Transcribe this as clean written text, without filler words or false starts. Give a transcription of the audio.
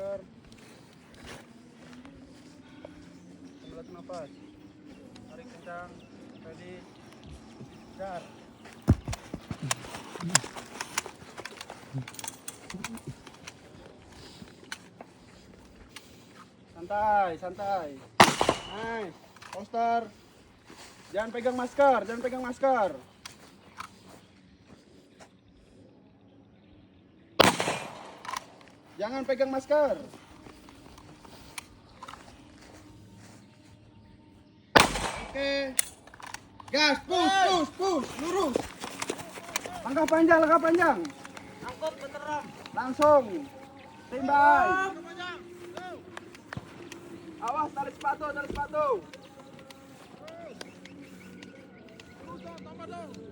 masker. Sambil nafas. Tarik kencang. Ready. Jar. Santai, santai. Nice. Poster. Jangan pegang masker, jangan pegang masker. Jangan pegang masker. Oke. Gas, push, lurus. Langkah panjang, langkah panjang. Angkut beneran. Langsung. Standby. Awas, tarik sepatu, tarik sepatu. Tambah dong.